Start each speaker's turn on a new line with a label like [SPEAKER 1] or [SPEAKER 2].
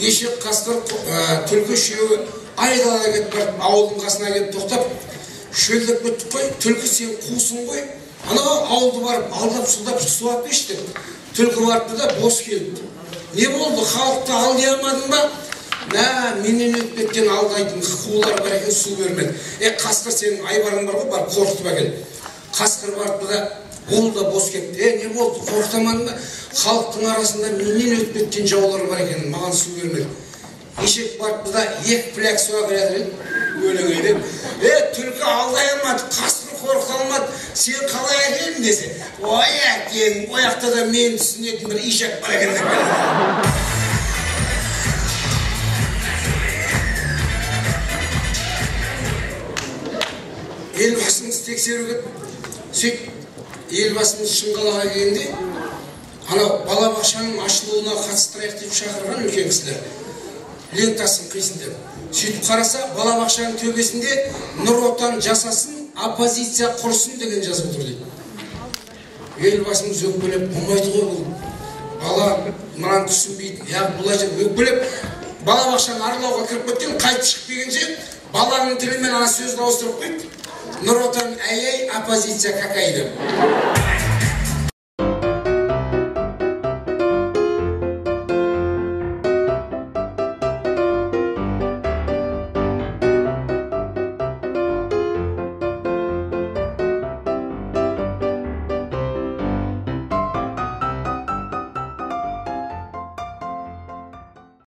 [SPEAKER 1] ешек қасқыр түлкі үшеуі айдалаға кетіп барып ауылдың қасына келіп тоқтап шөлдеп кеттік қой, түлкі сен қусың ғой, анау ауылды барып алдап сұлдап суап еш деп. Түлкі барыпты да бос келіпті. Не болды, халықты алдай алмадың ба? Менен өтіп кеткен алдайтын қулар бар екен, су бермеді. Қасқыр сенің айбарың бар ғой, барып қорқытып әкел. Қасқыр барыпты да ол да бос кетті. Не болды, қорқытамадың ба? Халықтың арасында менен өтіп кеткен жаулар бар екен, маған су бермеді. Ешек барыпты да екі пляк суға кіреді, өлең айдап. Түлкі алдай алмады, қасқыр қорқыта алмады, сен қалай әкелдің десе. Ой әкең, ояқта да мен түсінетін бір ишек бар екен деп. Елбасымыз тексеруге сөйтіп, елбасымыз Шымқалаға келгенде, анау балабақшаның ашылуына қатыстырайық деп шақырған үлкен кісілер. Лентасын қисынды. Сөйтіп қараса, балабақшаның төбесінде Нұр Отан жасасын, оппозиция құрсын деген жазып отыр дейді. Елбасымыз өкпелеп, болмайды ғой бұл. Бала маған түсінбейді. Бұлайша өкпелеп, балабақшаны аралауға кіріп кеткен, қайтып шығып келгенше, баланың тілімен ана сөзді ауыстырып қойды. Нұр Отан әйей, оппозиция какай деп.